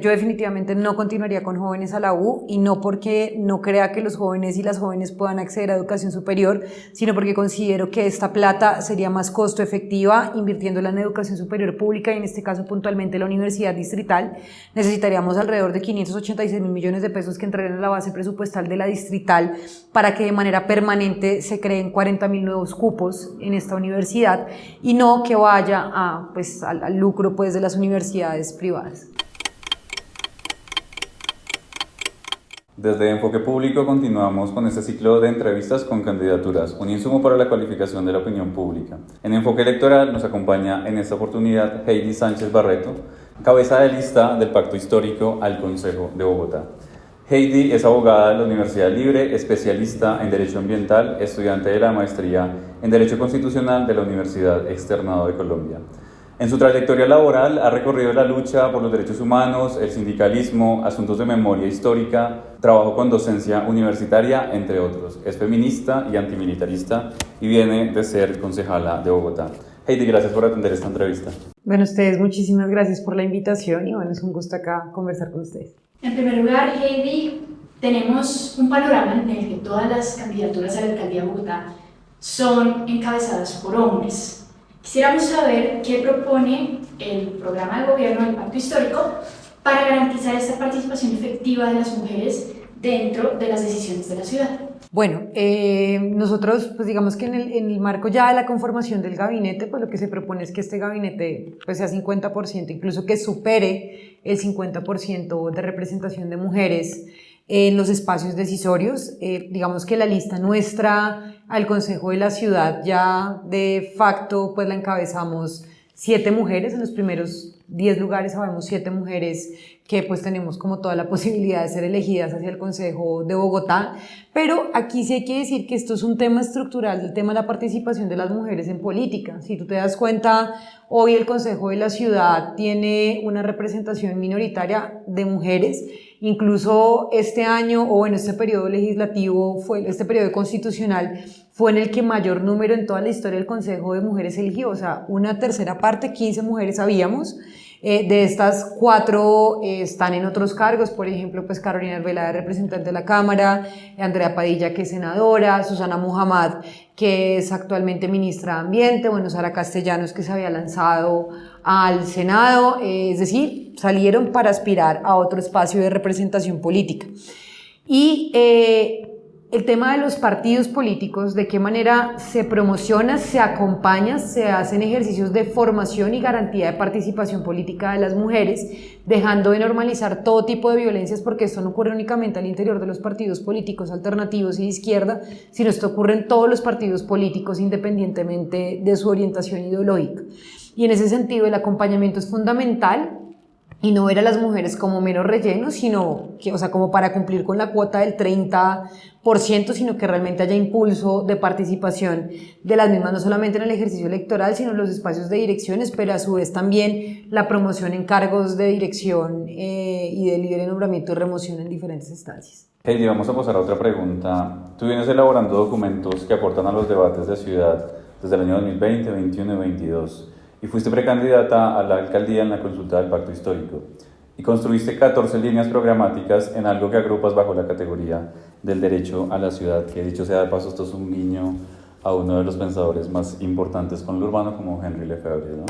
Yo definitivamente no continuaría con Jóvenes a la U, y no porque no crea que los jóvenes y las jóvenes puedan acceder a educación superior, sino porque considero que esta plata sería más costo efectiva invirtiéndola en educación superior pública, y en este caso puntualmente la Universidad Distrital. Necesitaríamos alrededor de 586.000 millones de pesos que entrarían a la base presupuestal de la Distrital para que de manera permanente se creen 40.000 nuevos cupos en esta universidad, y no que vaya al lucro de las universidades privadas. Desde Enfoque Público continuamos con este ciclo de entrevistas con candidaturas, un insumo para la cualificación de la opinión pública. En Enfoque Electoral nos acompaña en esta oportunidad Heidi Sánchez Barreto, cabeza de lista del Pacto Histórico al Consejo de Bogotá. Heidi es abogada de la Universidad Libre, especialista en Derecho Ambiental, estudiante de la maestría en Derecho Constitucional de la Universidad Externado de Colombia. En su trayectoria laboral ha recorrido la lucha por los derechos humanos, el sindicalismo, asuntos de memoria histórica, trabajo con docencia universitaria, entre otros. Es feminista y antimilitarista y viene de ser concejala de Bogotá. Heidi, gracias por atender esta entrevista. Bueno, ustedes, muchísimas gracias por la invitación, y bueno, es un gusto acá conversar con ustedes. En primer lugar, Heidi, tenemos un panorama en el que todas las candidaturas a la alcaldía de Bogotá son encabezadas por hombres. Quisiéramos saber qué propone el programa de gobierno del Pacto Histórico para garantizar esta participación efectiva de las mujeres dentro de las decisiones de la ciudad. Bueno, nosotros, digamos que en el marco ya de la conformación del gabinete, lo que se propone es que este gabinete sea 50%, incluso que supere el 50% de representación de mujeres en los espacios decisorios. Digamos que la lista nuestra al Consejo de la Ciudad ya de facto la encabezamos 7 mujeres. En los primeros 10 lugares habemos 7 mujeres que tenemos como toda la posibilidad de ser elegidas hacia el Consejo de Bogotá. Pero aquí sí hay que decir que esto es un tema estructural, el tema de la participación de las mujeres en política. Si tú te das cuenta, hoy el Consejo de la Ciudad tiene una representación minoritaria de mujeres. Incluso este año, este periodo legislativo, este periodo constitucional, fue en el que mayor número en toda la historia del Consejo de Mujeres eligió, una tercera parte, 15 mujeres habíamos. De estas 4 están en otros cargos, por ejemplo, Carolina Arbeláez, representante de la Cámara, Andrea Padilla, que es senadora, Susana Muhammad, que es actualmente ministra de Ambiente, Sara Castellanos, que se había lanzado al Senado, es decir, salieron para aspirar a otro espacio de representación política. Y el tema de los partidos políticos, de qué manera se promociona, se acompaña, se hacen ejercicios de formación y garantía de participación política de las mujeres, dejando de normalizar todo tipo de violencias, porque esto no ocurre únicamente al interior de los partidos políticos alternativos y de izquierda, sino esto ocurre en todos los partidos políticos independientemente de su orientación ideológica. Y en ese sentido el acompañamiento es fundamental, y no ver a las mujeres como menos relleno, sino que, como para cumplir con la cuota del 30%, sino que realmente haya impulso de participación de las mismas, no solamente en el ejercicio electoral, sino en los espacios de direcciones, pero a su vez también la promoción en cargos de dirección y de libre nombramiento y remoción en diferentes instancias. Heidi, vamos a pasar a otra pregunta. Tú vienes elaborando documentos que aportan a los debates de ciudad desde el año 2020, 2021 y 2022. Y fuiste precandidata a la alcaldía en la consulta del Pacto Histórico. Y construiste 14 líneas programáticas en algo que agrupas bajo la categoría del derecho a la ciudad, que dicho sea de paso, esto es un guiño a uno de los pensadores más importantes con lo urbano, como Henri Lefebvre, ¿no?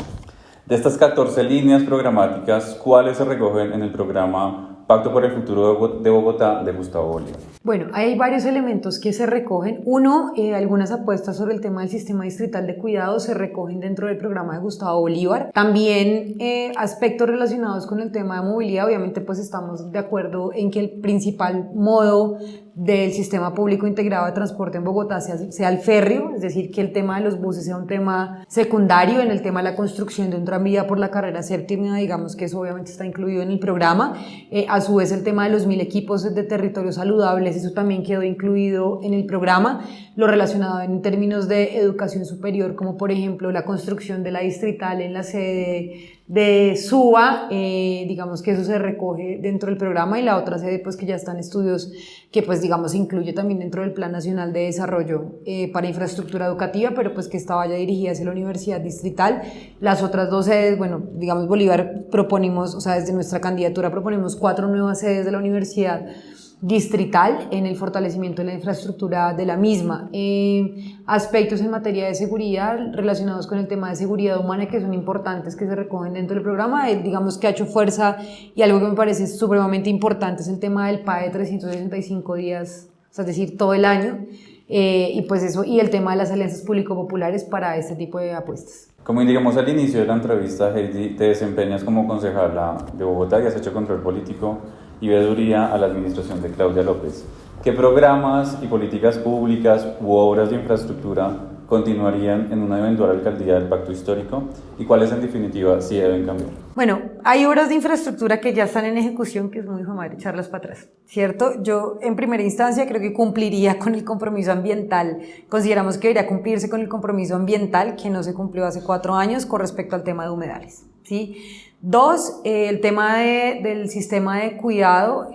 De estas 14 líneas programáticas, ¿cuáles se recogen en el programa Pacto por el Futuro de Bogotá de Gustavo Bolívar? Bueno, hay varios elementos que se recogen. Uno, algunas apuestas sobre el tema del sistema distrital de cuidado se recogen dentro del programa de Gustavo Bolívar. También aspectos relacionados con el tema de movilidad. Obviamente estamos de acuerdo en que el principal modo del sistema público integrado de transporte en Bogotá sea el férreo, es decir, que el tema de los buses sea un tema secundario. En el tema de la construcción de un tranvía por la carrera séptima, digamos que eso obviamente está incluido en el programa. A su vez, el tema de los 1000 equipos de territorios saludables, eso también quedó incluido en el programa. Lo relacionado en términos de educación superior, como por ejemplo la construcción de la distrital en la sede de SUA, digamos que eso se recoge dentro del programa, y la otra sede pues que ya están estudios que pues digamos se incluye también dentro del Plan Nacional de Desarrollo para Infraestructura Educativa, pero pues que esta vaya dirigida hacia la Universidad Distrital. Las otras dos sedes, bueno, digamos Bolívar proponemos, o sea, desde nuestra candidatura proponemos 4 nuevas sedes de la Universidad Distrital en el fortalecimiento de la infraestructura de la misma. Aspectos en materia de seguridad relacionados con el tema de seguridad humana que son importantes, que se recogen dentro del programa, digamos que ha hecho fuerza, y algo que me parece supremamente importante es el tema del PAE de 365 días, o sea, es decir, todo el año, y pues eso, y el tema de las alianzas público-populares para este tipo de apuestas. Como indicamos al inicio de la entrevista, Heidi, te desempeñas como concejala de Bogotá y has hecho control político y veeduría a la administración de Claudia López. ¿Qué programas y políticas públicas u obras de infraestructura continuarían en una eventual alcaldía del Pacto Histórico y cuáles en definitiva sí deben cambiar? Bueno, hay obras de infraestructura que ya están en ejecución, que es muy fácil echarlas para atrás, ¿cierto? Yo en primera instancia creo que cumpliría con el compromiso ambiental. Consideramos que debería cumplirse con el compromiso ambiental que no se cumplió hace 4 años con respecto al tema de humedales, ¿sí? 2, el tema del sistema de cuidado,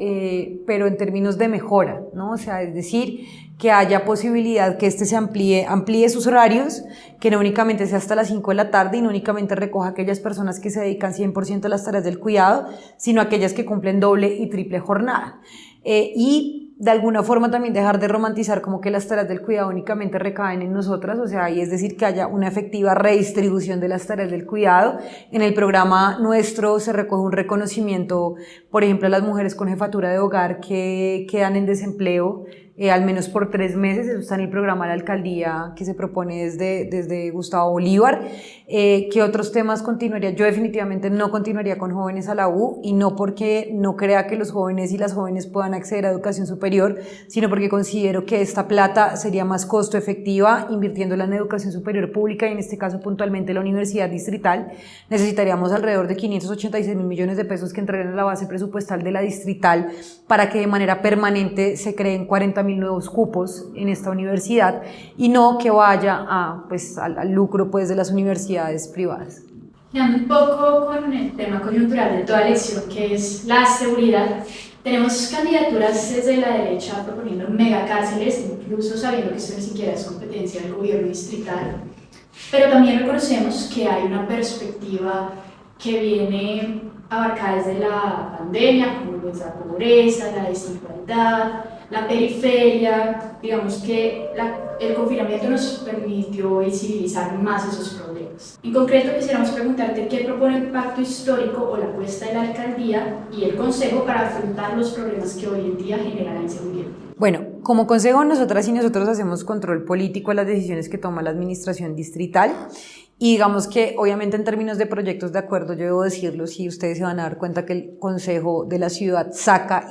pero en términos de mejora, ¿no? O sea, es decir, que haya posibilidad que se amplíe sus horarios, que no únicamente sea hasta las 5 de la tarde y no únicamente recoja a aquellas personas que se dedican 100% a las tareas del cuidado, sino aquellas que cumplen doble y triple jornada. Y de alguna forma también dejar de romantizar como que las tareas del cuidado únicamente recaen en nosotras, o sea, y es decir, que haya una efectiva redistribución de las tareas del cuidado. En el programa nuestro se recoge un reconocimiento, por ejemplo, a las mujeres con jefatura de hogar que quedan en desempleo, al menos por 3 meses, eso está en el programa de la alcaldía que se propone desde Gustavo Bolívar. ¿Qué otros temas continuaría? Yo definitivamente no continuaría con jóvenes a la U, y no porque no crea que los jóvenes y las jóvenes puedan acceder a educación superior, sino porque considero que esta plata sería más costo efectiva invirtiéndola en educación superior pública, y en este caso puntualmente la Universidad Distrital. Necesitaríamos alrededor de 586.000 millones de pesos que entrarían a la base presupuestal de la Distrital para que de manera permanente se creen 40.000 nuevos cupos en esta universidad, y no que vaya al lucro pues, de las universidades privadas. Quedando un poco con el tema coyuntural de toda elección, que es la seguridad, tenemos candidaturas desde la derecha proponiendo megacárceles, incluso sabiendo que esto ni siquiera es competencia del gobierno distrital, pero también reconocemos que hay una perspectiva que viene abarcada desde la pandemia, como es la pobreza, la desigualdad, la periferia. Digamos que el confinamiento nos permitió visibilizar más esos problemas. En concreto, quisiéramos preguntarte qué propone el Pacto Histórico o la apuesta de la alcaldía y el Consejo para afrontar los problemas que hoy en día generan la inseguridad. Bueno, como consejo, nosotras y nosotros hacemos control político a las decisiones que toma la administración distrital. Y digamos que obviamente en términos de proyectos de acuerdo, yo debo decirlo, si ustedes se van a dar cuenta que el Consejo de la Ciudad saca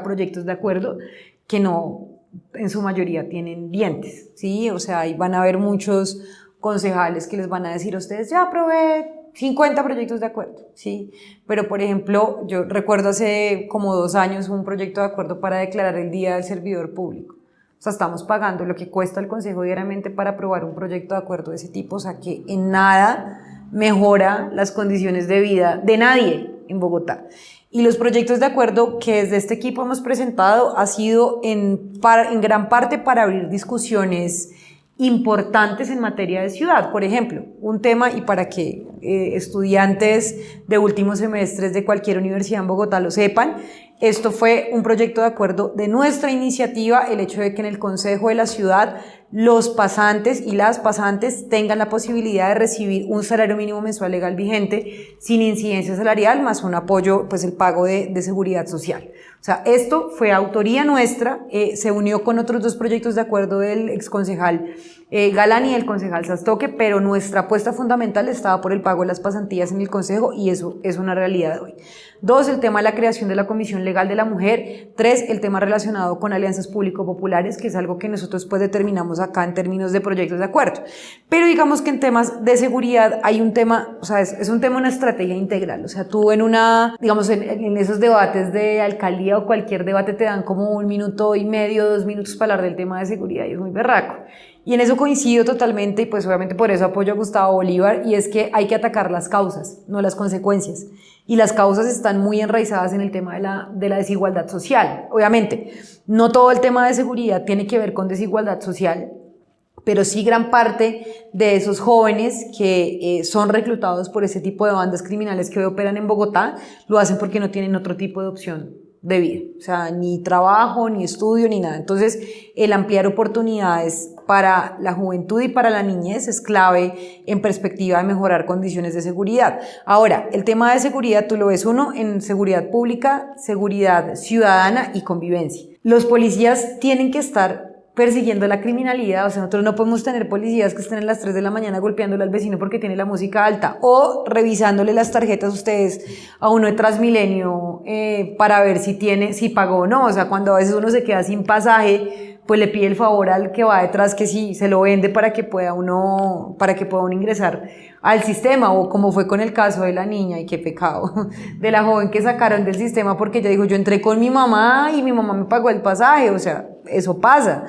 proyectos de acuerdo que no en su mayoría tienen dientes, ¿sí? O sea, ahí van a haber muchos concejales que les van a decir a ustedes, ya aprobé 50 proyectos de acuerdo, ¿sí? Pero, por ejemplo, yo recuerdo hace como 2 años un proyecto de acuerdo para declarar el Día del Servidor Público. O sea, estamos pagando lo que cuesta el Consejo diariamente para aprobar un proyecto de acuerdo de ese tipo, o sea, que en nada mejora las condiciones de vida de nadie en Bogotá. Y los proyectos de acuerdo que desde este equipo hemos presentado ha sido en gran parte para abrir discusiones importantes en materia de ciudad. Por ejemplo, un tema, y para que estudiantes de últimos semestres de cualquier universidad en Bogotá lo sepan, esto fue un proyecto de acuerdo de nuestra iniciativa, el hecho de que en el Consejo de la Ciudad los pasantes y las pasantes tengan la posibilidad de recibir un salario mínimo mensual legal vigente sin incidencia salarial, más un apoyo, pues el pago de seguridad social. O sea, esto fue autoría nuestra, se unió con otros 2 proyectos de acuerdo del exconcejal Galán y del concejal Sastoque, pero nuestra apuesta fundamental estaba por el pago de las pasantías en el Consejo, y eso es una realidad hoy. 2, el tema de la creación de la Comisión Legal de la Mujer. 3, el tema relacionado con alianzas público-populares, que es algo que nosotros pues determinamos acá en términos de proyectos de acuerdo. Pero digamos que en temas de seguridad hay un tema, o sea, es un tema, una estrategia integral. O sea, tú en esos debates de alcaldía o cualquier debate te dan como 1 minuto y medio, 2 minutos para hablar del tema de seguridad, y es muy berraco. Y en eso coincido totalmente y pues obviamente por eso apoyo a Gustavo Bolívar y es que hay que atacar las causas, no las consecuencias. Y las causas están muy enraizadas en el tema de la desigualdad social. Obviamente, no todo el tema de seguridad tiene que ver con desigualdad social, pero sí gran parte de esos jóvenes que son reclutados por ese tipo de bandas criminales que hoy operan en Bogotá, lo hacen porque no tienen otro tipo de opción de vida, o sea, ni trabajo, ni estudio, ni nada. Entonces, el ampliar oportunidades para la juventud y para la niñez es clave en perspectiva de mejorar condiciones de seguridad. Ahora, el tema de seguridad tú lo ves uno en seguridad pública, seguridad ciudadana y convivencia. Los policías tienen que estar persiguiendo la criminalidad, o sea, nosotros no podemos tener policías que estén a las 3 de la mañana golpeándole al vecino porque tiene la música alta o revisándole las tarjetas ustedes a uno de Transmilenio para ver si pagó o no, o sea, cuando a veces uno se queda sin pasaje, pues le pide el favor al que va detrás que sí se lo vende para que pueda uno ingresar al sistema, o como fue con el caso de la niña, y qué pecado, de la joven que sacaron del sistema porque ella dijo, yo entré con mi mamá y mi mamá me pagó el pasaje, o sea, eso pasa.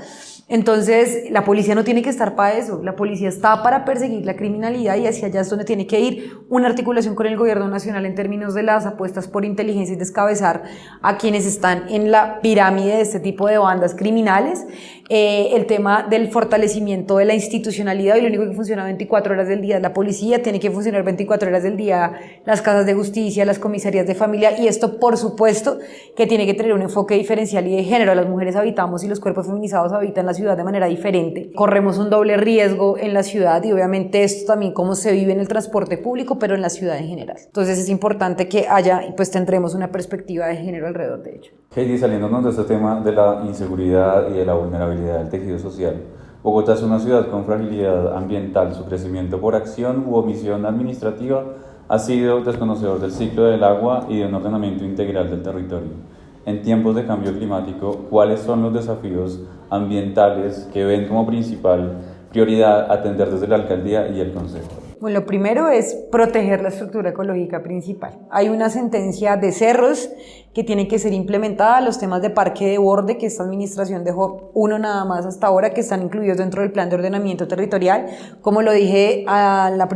Entonces, la policía no tiene que estar para eso, la policía está para perseguir la criminalidad y hacia allá es donde tiene que ir una articulación con el gobierno nacional en términos de las apuestas por inteligencia y descabezar a quienes están en la pirámide de este tipo de bandas criminales, el tema del fortalecimiento de la institucionalidad, y lo único que funciona 24 horas del día es la policía, tiene que funcionar 24 horas del día las casas de justicia, las comisarías de familia, y esto por supuesto que tiene que tener un enfoque diferencial y de género. Las mujeres habitamos y los cuerpos feminizados habitan la ciudad de manera diferente, corremos un doble riesgo en la ciudad y obviamente esto también como se vive en el transporte público, pero en la ciudad en general. Entonces es importante que haya y pues tendremos una perspectiva de género alrededor de ello. Heidi, saliéndonos de este tema de la inseguridad y de la vulnerabilidad del tejido social, Bogotá es una ciudad con fragilidad ambiental. Su crecimiento por acción u omisión administrativa ha sido desconocedor del ciclo del agua y de un ordenamiento integral del territorio. En tiempos de cambio climático, ¿cuáles son los desafíos ambientales que ven como principal prioridad atender desde la alcaldía y el consejo? Bueno, lo primero es proteger la estructura ecológica principal. Hay una sentencia de cerros que tiene que ser implementada, los temas de parque de borde, que esta administración dejó uno nada más hasta ahora, que están incluidos dentro del plan de ordenamiento territorial. Como lo dije a la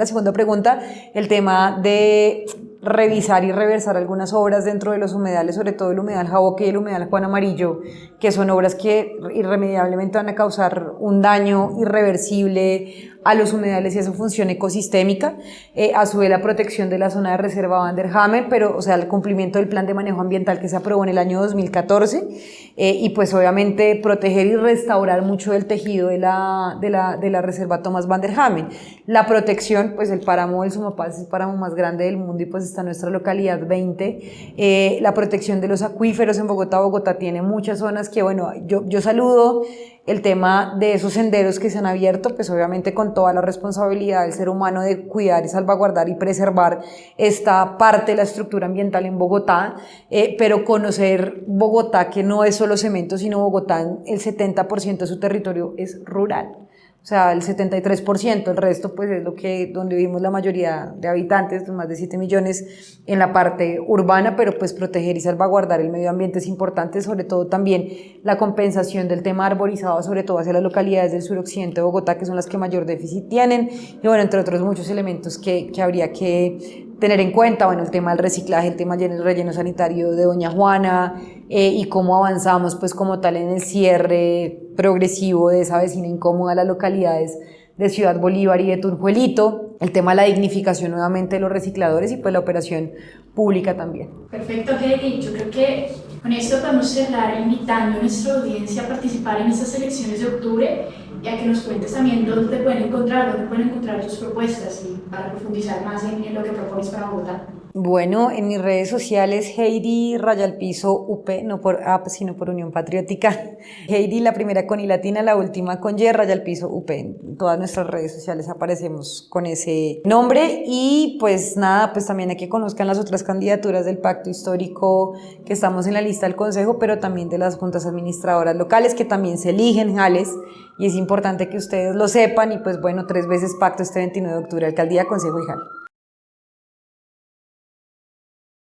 segunda pregunta, el tema de revisar y reversar algunas obras dentro de los humedales, sobre todo el humedal Jaboque y el humedal Juan Amarillo, que son obras que irremediablemente van a causar un daño irreversible a los humedales y a su función ecosistémica, a su vez la protección de la zona de reserva Van der Hamer, pero o sea el cumplimiento del plan de manejo ambiental que se aprobó en el año 2014, y pues obviamente proteger y restaurar mucho del tejido de la reserva Thomas Van der Hamer. La protección, pues el páramo del Sumapaz es el páramo más grande del mundo y pues está en nuestra localidad 20, la protección de los acuíferos en Bogotá. Bogotá tiene muchas zonas que bueno, yo saludo el tema de esos senderos que se han abierto, pues obviamente con toda la responsabilidad del ser humano de cuidar y salvaguardar y preservar esta parte de la estructura ambiental en Bogotá, pero conocer Bogotá, que no es solo cemento, sino Bogotá, el 70% de su territorio es rural. O sea, el 73%, el resto pues es donde vivimos la mayoría de habitantes, más de 7 millones en la parte urbana, pero pues proteger y salvaguardar el medio ambiente es importante, sobre todo también la compensación del tema arborizado, sobre todo hacia las localidades del suroccidente de Bogotá, que son las que mayor déficit tienen, y bueno, entre otros muchos elementos que habría que tener en cuenta, bueno, el tema del reciclaje, el tema del relleno sanitario de Doña Juana, y cómo avanzamos pues como tal en el cierre progresivo de esa vecina incómoda a las localidades de Ciudad Bolívar y de Tunjuelito, el tema de la dignificación nuevamente de los recicladores y pues la operación pública también. Perfecto, Heidi. Yo creo que con esto podemos cerrar invitando a nuestra audiencia a participar en estas elecciones de octubre y a que nos cuentes también dónde pueden encontrar tus propuestas y para profundizar más en lo que propones para Bogotá. Bueno, en mis redes sociales, Heidi _UP, no por app, sino por Unión Patriótica. Heidi, la primera con I latina, la última con Y, _UP. En todas nuestras redes sociales aparecemos con ese nombre. Y pues nada, pues también hay que conozcan las otras candidaturas del pacto histórico que estamos en la lista del Consejo, pero también de las juntas administradoras locales que también se eligen, Jales. Y es importante que ustedes lo sepan. Y pues bueno, 3 veces pacto este 29 de octubre, Alcaldía, Consejo y JAL.